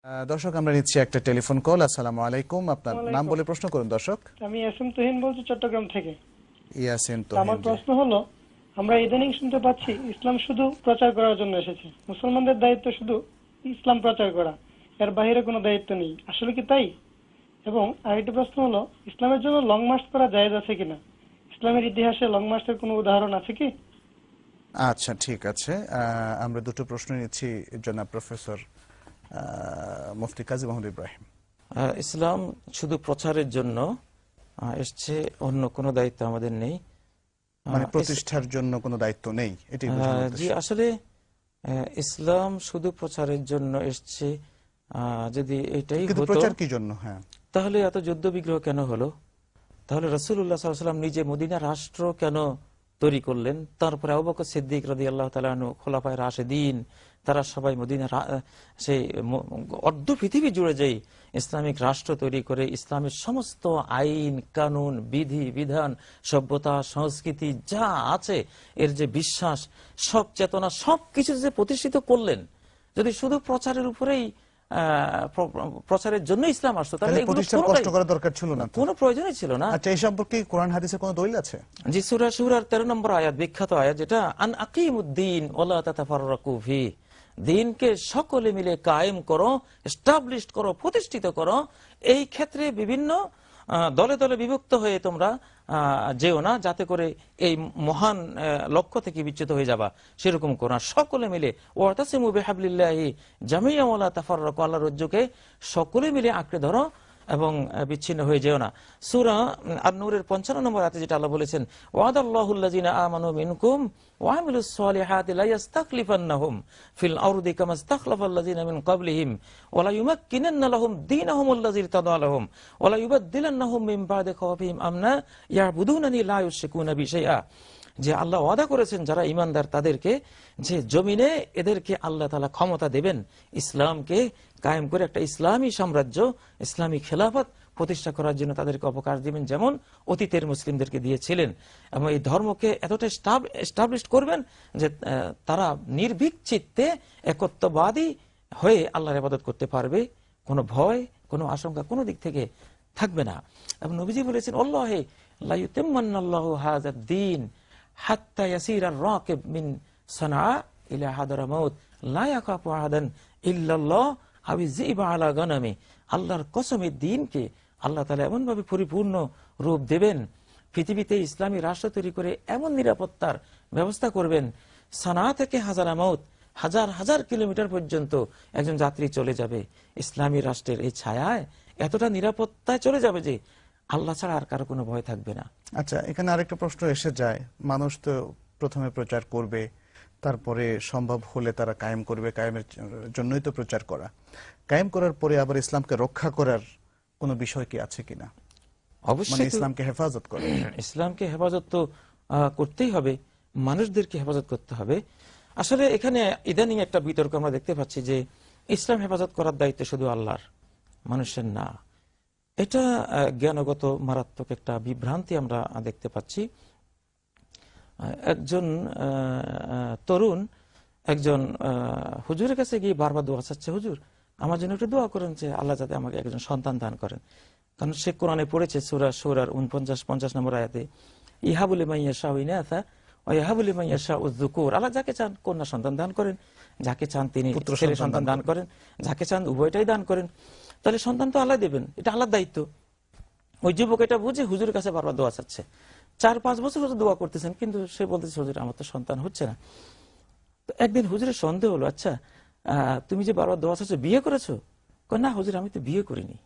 দর্শক, আমরা নিচ্ছি একটা টেলিফোন কল। আসসালামু আলাইকুম, আপনার নাম বলে প্রশ্ন করুন দর্শক। আমি ইয়াসিন তুহিন বলছি চট্টগ্রাম থেকে। ইয়াসিন আমার তোহিন জি। প্রশ্ন হলো, আমরা ইদানিং শুনতে পাচ্ছি ইসলাম শুধু প্রচার করার জন্য এসেছে, মুসলমানদের দায়িত্ব শুধু ইসলাম প্রচার করা, এর বাইরে কোনো দায়িত্ব নেই, আসলে কি তাই? এবং আরেকটি প্রশ্ন হলো, ইসলামের জন্য লং মার্চ করা জায়েজ আছে কিনা? ইসলামের ইতিহাসে লং মার্চের কোনো উদাহরণ আছে কি? আচ্ছা, ঠিক আছে। আমরা দুটো প্রশ্ন নিচ্ছি জনাব প্রফেসর মুফতি কাজী মোহাম্মদ ইব্রাহিম। ইসলাম শুধু প্রচারের জন্য এসছে, অন্য কোনো দায়িত্ব আমাদের নেই। মানে প্রতিষ্ঠার জন্য কোনো দায়িত্ব নেই, এটাই বোঝানো জি, উদ্দেশ্য। আসলে ইসলাম শুধু প্রচারের জন্য এসছে, যদি এটাই কিন্তু হতো প্রচার কি জন্য? হ্যাঁ, তাহলে এত যুদ্ধ বিগ্রহ কেন হলো? তাহলে রাসূলুল্লাহ সাল্লাল্লাহু আলাইহি ওয়াসাল্লাম নিজে মদিনা রাষ্ট্র কেন তৈরি করলেন? তারপরে আবু বকর সিদ্দিক রাদিয়াল্লাহু তাআলা আনহু, খোলাফায়ে রাশেদিন, তারা সবাই মদিনা সেই অর্ধ পৃথিবী জুড়ে যেই ইসলামিক রাষ্ট্র তৈরি করে ইসলামের সমস্ত আইন কানুন বিধি বিধান সভ্যতা সংস্কৃতি যা আছে, এর যে বিশ্বাস সব চেতনা সবকিছু যে প্রতিষ্ঠিত করলেন, যদি শুধু প্রচারের উপরেই প্রচারের জন্য ইসলাম আসতো তাহলে প্রতিষ্ঠার কষ্ট করার দরকার ছিল না, কোনো প্রয়োজনই ছিল না। আচ্ছা, এই সম্পর্কে কোরআন হাদিসে কোনো দলিল আছে? জি, সূরা শুরার 13 নম্বর আয়াত, বিখ্যাত আয়াত, যেটা আন আকিমুদ্দিন ওয়ালা তাতাফাররাকু ফি, দ্বীনকে সকলে মিলে কায়েম করো, এস্টাবলিশ করো, প্রতিষ্ঠিত করো। এই ক্ষেত্রে বিভিন্ন দলে দলে বিভক্ত হয়ে তোমরা যেও না, যাতে করে এই মহান লক্ষ্য থেকে বিচ্যুত হয়ে যাবা, সেরকম করো না। সকলে মিলে ওয়াতাসিমু বিহাবলিল্লাহি জামিআন ওয়ালা তাফাররাকু, আল্লাহর রজ্জুকে সকলে মিলে আঁকড়ে ধরো এবং বিচ্ছিন্ন হয়ে যেও না। সূরা আন-নূরের 55 নম্বর আয়াতে যেটা আল্লাহ বলেছেন, ওয়াদাল্লাহুল্লাযিনা আমানু মিনকুম ওয়া আমিলুস সলিহাতি লা ইস্তাখলিফান্নাহুম ফিল আরদি কামা ইস্তাখলাফাল্লাযিনা মিন ক্বাবলিহিম ওয়া লা ইউমাক্কিনান্না লাহুম দীনাহুমুল্লাযী ইরতাদা লাহুম ওয়া লা ইউবাদদিলান্নাহুম মিন বা'দি খাওফিহিম আমনা ইয়াবুদুনানি লা ইউশরিকুনা বি শাইআ। যে আল্লাহ ওয়াদা করেছেন যারা ঈমানদার তাদেরকে, যে জমিনে এদেরকে আল্লাহ তাআলা ক্ষমতা দেবেন ইসলামকে কায়েম করে একটা ইসলামী সাম্রাজ্য, ইসলামী খেলাফত প্রতিষ্ঠা করার জন্য তাদেরকে অবকাশ দিবেন, যেমন অতীতের মুসলিমদেরকে দিয়েছিলেন। এবং এই ধর্মকে এতটা এস্টাবলিশ করবেন যে তারা নির্ভীক চিত্তে একত্ববাদী হয়ে আল্লাহর ইবাদত করতে পারবে, কোনো ভয় কোনো আশঙ্কা কোনো দিক থেকে থাকবে না। এবং নবীজি বলেছেন, আল্লাহে লা ইউতিম্মান্নাল্লাহু হাযাদ দ্বীন হাত্তা ইয়াসিরা আর-রাকিব মিন সানআ ইলা হাদরামাউত লা ইয়াখাফু আহাদান ইল্লাল্লাহ আও যিবা আলা গানামি। আল্লাহর কসমের দ্বীনকে আল্লাহ তাআলা এমন ভাবে পরিপূর্ণ রূপ দেবেন, পৃথিবীতে ইসলামী রাষ্ট্র তৈরি করে এমন নিরাপত্তার ব্যবস্থা করবেন, সানা থেকে হাজারামাউত হাজার হাজার কিলোমিটার পর্যন্ত একজন যাত্রী চলে যাবে ইসলামী রাষ্ট্রের এই ছায়ায়, এতটা নিরাপত্তায় চলে যাবে যে আল্লাহ ছাড়া আর কারো কোনো ভয় থাকবে না। আচ্ছা, এখানে আরেকটা প্রশ্ন এসে যায়, মানুষ তো প্রথমে প্রচার করবে, তারপরে সম্ভব হলে তারা কায়েম করবে, কায়েমের জন্যই তো প্রচার করা। কায়েম করার পরে আবার ইসলামকে রক্ষা করার কোনো বিষয় কি আছে কিনা? অবশ্যই ইসলামকে হেফাজত করে, ইসলামকে হেফাজত তো করতেই হবে, মানুষদেরকে হেফাজত করতে হবে। আসলে এখানে ইদানিং একটা বিতর্ক আমরা দেখতে পাচ্ছি যে ইসলাম হেফাজত করার দায়িত্ব শুধু আল্লাহর, মানুষের না। এটা জ্ঞানগত মারাত্মক একটা বিভ্রান্তি আমরা দেখতে পাচ্ছি। একজন তরুণ একজন হুজুরের কাছে গিয়ে বারবার দোয়া চাচ্ছে, হুজুর আমার জন্য একটু দোয়া করেন যে আল্লাহ যাতে আমাকে একজন সন্তান দান করেন। কারণ সে কোরআনে পড়েছে সূরা শুরার 49-50 নম্বর আয়াতে, ইহাবু লিমান ইয়াশাউ ইনাসা ওয়া ইহাবু লিমান ইয়াশাউ যুকুর। আল্লাহ যাকে চান কন্যা সন্তান দান করেন, যাকে চান তিনি ছেলে সন্তান দান করেন, যাকে চান উভয়টাই দান করেন। তাহলে সন্তান তো আল্লাহ দেবেন, এটা আল্লাহর দায়িত্ব। ওই যুবক এটা বুঝে হুজুরের কাছে বারবার দোয়া চাচ্ছে, 4-5 বছর হচ্ছে দোয়া করতেছেন, কিন্তু সে বলতেছে হুজুর আমার তো সন্তান হচ্ছে না। একদিন হুজুরের সন্দেহ হলো, আচ্ছা তুমি যে বারবার দোয়া চাচ্ছ বিয়ে করেছো? না হুজুর আমি তো বিয়ে করিনি।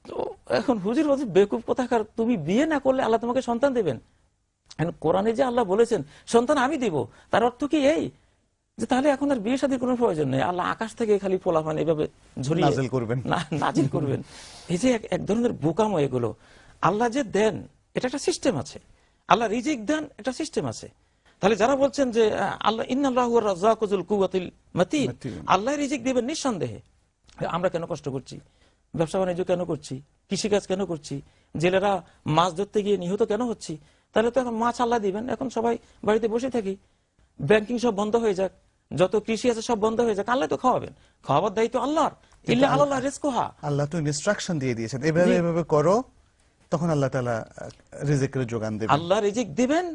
তো এখন হুজুর বলছে, বেকুব কোথাকার, তুমি বিয়ে না করলে আল্লাহ তোমাকে সন্তান দেবেন? কোরআনে যে আল্লাহ বলেছেন সন্তান আমি দিব, তার অর্থ কি এই যে তাহলে এখন আর বিয়ে শাদীর কোনো প্রয়োজন নেই, আল্লাহ আকাশ থেকে খালি পোলাপান এভাবে ঝরিয়ে নাজিল করবেন? এই যে এক ধরনের বোকামো এগুলো। আল্লাহ যে দেন এটা একটা সিস্টেম আছে, আল্লাহ রিজিক দেন একটা সিস্টেম আছে। তাহলে যারা বলছেন যে আল্লাহ ইন্নাল্লাহু আর-রাজ্জাকুযুল কুওয়াতিল মাতিন, আল্লাহ রিজিক দিবেন নিঃসন্দেহে, আমরা কেন কষ্ট করছি? ব্যবসা বাণিজ্য কেন করছি? কৃষিকাজ কেন করছি? জেলেরা মাছ ধরতে গিয়ে নিহত কেন হচ্ছি? তাহলে তো এখন মাছ আল্লাহ দিবেন, এখন সবাই বাড়িতে বসে থাকি, ব্যাংকিং সব বন্ধ হয়ে যাক, যত কৃষি আছে সব বন্ধ হয়ে যাক, আল্লাহ তো খাওয়াবেন, খাওয়াবার দায়িত্ব আল্লাহর। ইল্লা আল্লাহ রিজকুহা, আল্লাহ তো ইনস্ট্রাকশন দিয়ে দিয়েছেন এভাবে এভাবে করো, তখন আল্লাহ তাআলা রিজিকের যোগান দেবেন। আল্লাহ রিজিক দিবেন।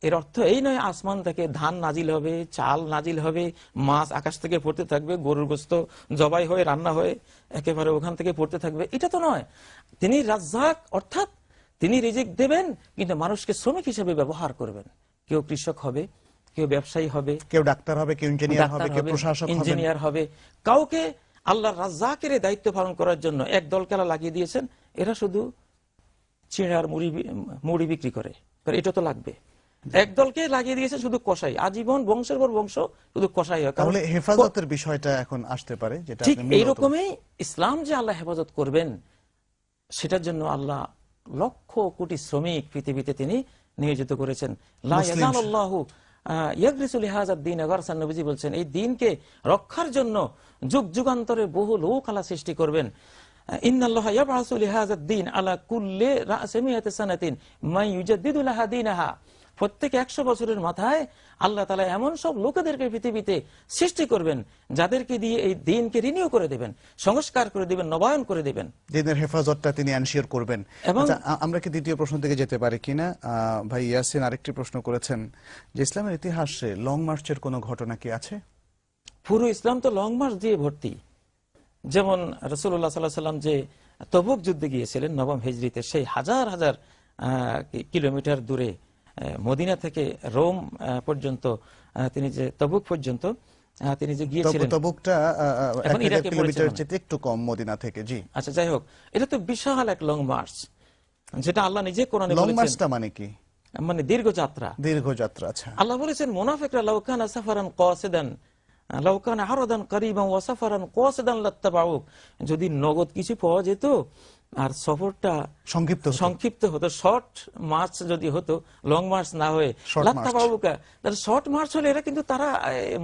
এর অর্থ এই নয় আসমান থেকে ধান নাজিল হবে, চাল নাজিল হবে, মাছ আকাশ থেকে পড়তে থাকবে, গরুর গোস্ত জবাই হয়ে রান্না হয়ে একেবারে ওখান থেকে পড়তে থাকবে, এটা তো নয়। তিনি রাজ্জাক, অর্থাৎ তিনি রিজিক দেবেন, কিন্তু মানুষকে শ্রমিক হিসেবে ব্যবহার করবেন। কেউ কৃষক হবে, কেউ ব্যবসায়ী হবে, কেউ ডাক্তার হবে, কেউ ইঞ্জিনিয়ার হবে, কেউ প্রশাসক হবে, ইঞ্জিনিয়ার হবে। কাউকে আল্লাহর রাজ্জাকের এই দায়িত্ব পালন করার জন্য এক দলকে আল্লাহ লাগিয়ে দিয়েছেন, এরা শুধু চিড়ার মুড়ি বিক্রি করে, এটা তো লাগবে। একদলকে লাগিয়ে দিয়েছে শুধু কসাই, আজীবন বংশের পর বংশ শুধু কসাই হয়। তাহলে হেফাজতের বিষয়টা এখন আসতে পারে, যেটা ঠিক আপনি মূলত এইরকমই ইসলাম যে আল্লাহ হেফাজত করবেন, সেটার জন্য আল্লাহ লক্ষ কোটি শ্রমিক পৃথিবীতে তিনি নিয়োজিত করেছেন। লা ইয়াজালুল্লাহু ইয়াগরিসু লিহাযাদ দ্বীন, গারসান নবীজি বলছেন, এই দ্বীনকে রক্ষার জন্য যুগ যুগান্তরে বহু লোক আল্লাহ সৃষ্টি করবেন। ইন্নাল্লাহা ইয়াবআসু লিহাযাদ দ্বীন আলা কুল্লি রা'সি মিয়াতি সানাতিন মান ইউজাদ্দিদু লাহা দীনাহা। প্রত্যেক 100 বছরের মাথায় আল্লাহ তাআলা এমন সব লোকেদেরকে পৃথিবীতে সৃষ্টি করবেন, যাদেরকে দিয়ে এই দ্বীনকে রিনিউ করে দেবেন, সংস্কার করে দেবেন, নবায়ন করে দেবেন, দ্বীনের হেফাজতটা তিনি এনশিওর করবেন। আচ্ছা, আমরা কি দ্বিতীয় প্রশ্ন থেকে যেতে পারি কিনা? ভাই ইয়াসিন আরেকটি প্রশ্ন করেছেন যে ইসলামের ইতিহাসে লং মার্চের কোনো ঘটনা কি আছে? পুরো ইসলাম তো লং মার্চ দিয়ে ভর্তি। যেমন রাসূলুল্লাহ সাল্লাল্লাহু আলাইহি ওয়াসাল্লাম যে তবুক যুদ্ধে গিয়েছিলেন নবম হিজরিতে, সেই হাজার হাজার কিলোমিটার দূরে মদিনা থেকে রোম পর্যন্ত তিনি যে তবুক পর্যন্ত তিনি যে গিয়েছিলেন, তবুকটা এখন 1000 ইরাকে কিলোমিটার পড়েছে চেয়ে একটু কম মদিনা থেকে। জি, আচ্ছা, যাই হোক, এটা তো বিশাল এক লং মার্চ, যেটা আল্লাহ নিজে কোরআনে লং বলেছেন। মার্চটা মানে কি? মানে দীর্ঘ যাত্রা, দীর্ঘ যাত্রা। আচ্ছা, আল্লাহ বলেছেন মুনাফিকরা লাউ কানা সাফারান কাসিদান লাউ কানা আরাদান করিবান ওয়া সাফারান কাসিদান লাত্তাবাউক, যদি নগদ কিছু পাওয়া যেত আর সফরটা সংক্ষিপ্ত হতো, শর্ট মার্চ যদি হতো, লং মার্চ না হয়ে লাত্তাবাউকা, তাহলে শর্ট মার্চ হলে এরা কিন্তু তারা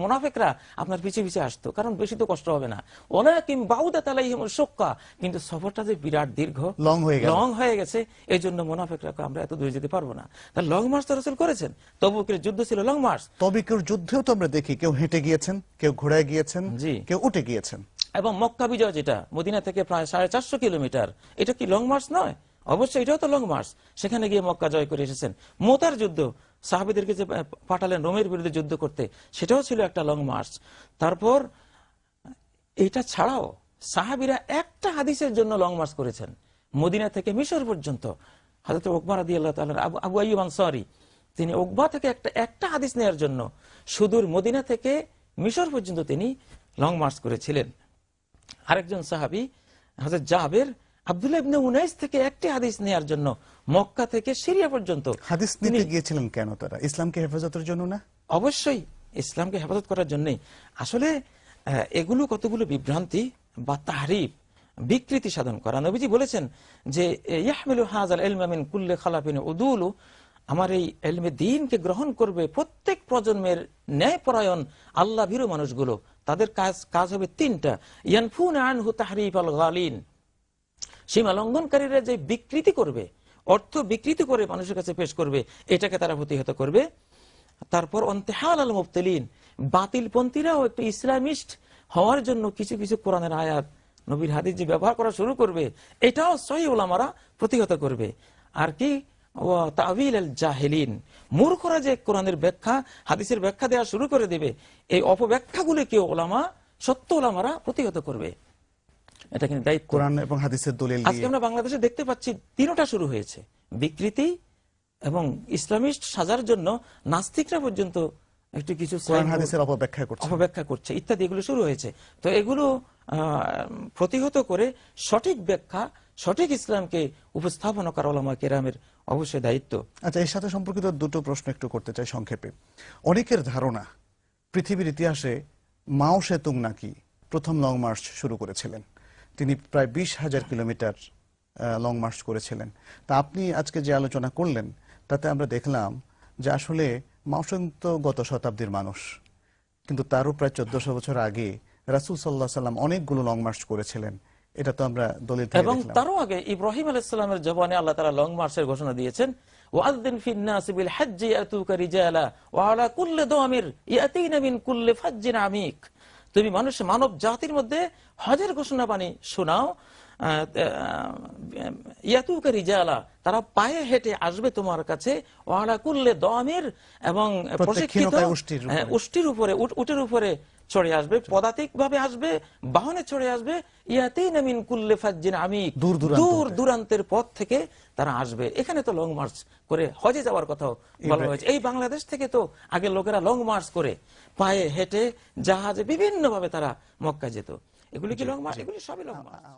মুনাফিকরা আপনার পিছে পিছে আসতো, কারণ বেশি তো কষ্ট হবে না। ওয়ালাকিন বাউদাত আলাইহিমুশ শুক্কা, কিন্তু সফরটা যে বিরাট দীর্ঘ, লং হয়ে গেছে, এই জন্য মুনাফিকরা আমরা এত দূরে যেতে পারবো না। তাহলে লং মার্চ তো রাসূল করেছেন, তবুকের যুদ্ধ ছিল লং মার্চ। তবুকের যুদ্ধেও তো আমরা দেখি কেউ হেঁটে গিয়েছেন, কেউ ঘোড়ায় গিয়েছেন, কেউ উঠে গিয়েছেন। এবং মক্কা বিজয়, যেটা মদিনা থেকে প্রায় 450 কিলোমিটার, এটা কি লং মার্চ নয়? অবশ্যই এটাও তো লং মার্চ। সেখানে গিয়ে মক্কা জয় করে এসেছেন। মুতার যুদ্ধ, সাহাবীদেরকে যে পাঠালেন রোমের বিরুদ্ধে যুদ্ধ করতে, সেটাও ছিল একটা লং মার্চ। তারপর এটা ছাড়াও সাহাবীরা একটা হাদিসের জন্য লং মার্চ করেছেন, মদিনা থেকে মিশর পর্যন্ত। হযরত উকবা রাদিয়াল্লাহু তাআলা, আবু আইয়ুব আনসারী, তিনি উকবা থেকে একটা হাদিস নেওয়ার জন্য সুদূর মদিনা থেকে মিশর পর্যন্ত তিনি লং মার্চ করেছিলেন। আরেকজন সাহাবী হযরত জাবের, আব্দুল্লাহ ইবনে উনাইস থেকে একটি হাদিস নেয়ার জন্য মক্কা থেকে সিরিয়া পর্যন্ত হাদিস নিতে গিয়েছিলেন কেন? তারা ইসলামকে হেফাজতের জন্য না? অবশ্যই ইসলামকে হেফাজত করার জন্যই। আসলে এগুলো কতগুলো বিভ্রান্তি বা তাহরিফ, বিকৃতি সাধন করা। নবীজি বলেছেন যে ইয়াহমিলু হাযাল ইলমা মিন কুল্লি খালাফিন উদুলু, আমার এই ইলমে দ্বীনকে গ্রহণ করবে প্রত্যেক প্রজন্মের ন্যায়পরায়ণ আল্লাহ ভীরু মানুষগুলো। তাদের কাজ হবে 3টা। ইয়ানফুনা আনহু তাহরিফাল গালিন, সীমা লঙ্ঘনকারীরা যে বিকৃতি করবে, অর্থ বিকৃতি করে মানুষের কাছে পেশ করবে, এটাকে তারা প্রতিহত করবে। তারপর ইন্তিহাল আল মুবতিলিন, বাতিলপন্থীরাও একটু ইসলামিস্ট হওয়ার জন্য কিছু কিছু কোরআনের আয়াত, নবীর হাদিস যে ব্যবহার করা শুরু করবে, এটাও সহিহ উলামারা প্রতিহত করবে। আর কি ওয়া তা'ওয়িল আল জাহিলিন, মূর্খরা যে কোরআনের ব্যাখ্যা, হাদিসের ব্যাখ্যা দেওয়া শুরু করে দেবে, এই অপব্যাখ্যাগুলিকে সত্য উলামারা প্রতিহত করবে। এটা কিন্তু দায়িত্ব। কোরআন এবং হাদিসের দলিল দিয়ে আজকে আমরা বাংলাদেশে দেখতে পাচ্ছি 3টা শুরু হয়েছে, বিকৃতি এবং ইসলামিস্ট সাজার জন্য নাস্তিকরা পর্যন্ত একটু কিছু কোরআন হাদিসের অপব্যাখ্যা করছে ইত্যাদি, এগুলো শুরু হয়েছে। তো এগুলো প্রতিহত করে সঠিক ব্যাখ্যা, সঠিক ইসলামকে উপস্থাপনা করা উলামা কেরামের অবশ্যই দায়িত্ব। আচ্ছা, এর সাথে সম্পর্কিত দুটো প্রশ্ন একটু করতে চাই সংক্ষেপে। অনেকের ধারণা পৃথিবীর ইতিহাসে মাও সেতুং নাকি প্রথম লং মার্চ শুরু করেছিলেন। তিনি প্রায় 20,000 কিলোমিটার লং মার্চ করেছিলেন। তা আপনি আজকে যে আলোচনা করলেন তাতে আমরা দেখলাম যে আসলে মাও সেতুং তো গত শতাব্দীর মানুষ, কিন্তু তারও প্রায় 1400 বছর আগে রাসূল সাল্লাল্লাহু আলাইহি ওয়াসাল্লাম অনেকগুলো লং মার্চ করেছিলেন। এটা তো আমরা দলিল থেকে এবং দেখলাম। তারও আগে ইব্রাহিম আলাইহিস সালামের জবানে আল্লাহ তাআলা লং মার্চের ঘোষণা দিয়েছেন, ওয়াযযিন ফিন নাস বিল হজ্জি ইয়াতুকা রিজালা ওয়া আলা কুল্লি দামির ইয়াতিনা মিন কুল্লি ফাজ্জিন আমিক। তুমি মানব জাতির মধ্যে হজের ঘোষণা বাণী শোনাও, ইয়াতুকা রিজালা, তারা পায়ে হেঁটে আসবে তোমার কাছে, ওয়া আলা কুল্লি দামির, এবং প্রশিক্ষিত উষ্টির উপরে, উটের উপরে চড়ে আসবে, পদাতিক ভাবে আসবে, বাহনে চড়ে আসবে, ইয়াতিনা মিন কুল্লি ফাজ্জিন আমিক, দূর দূরান্তের পথ থেকে তারা আসবে। এখানে তো লং মার্চ করে হজে যাওয়ার কথাও বলা হয়েছে। এই বাংলাদেশ থেকে তো আগে লোকেরা লং মার্চ করে পায়ে হেঁটে জাহাজে বিভিন্ন ভাবে তারা মক্কায় যেত। এগুলি কি লং মার্চ? এগুলি সবই লং মার্চ।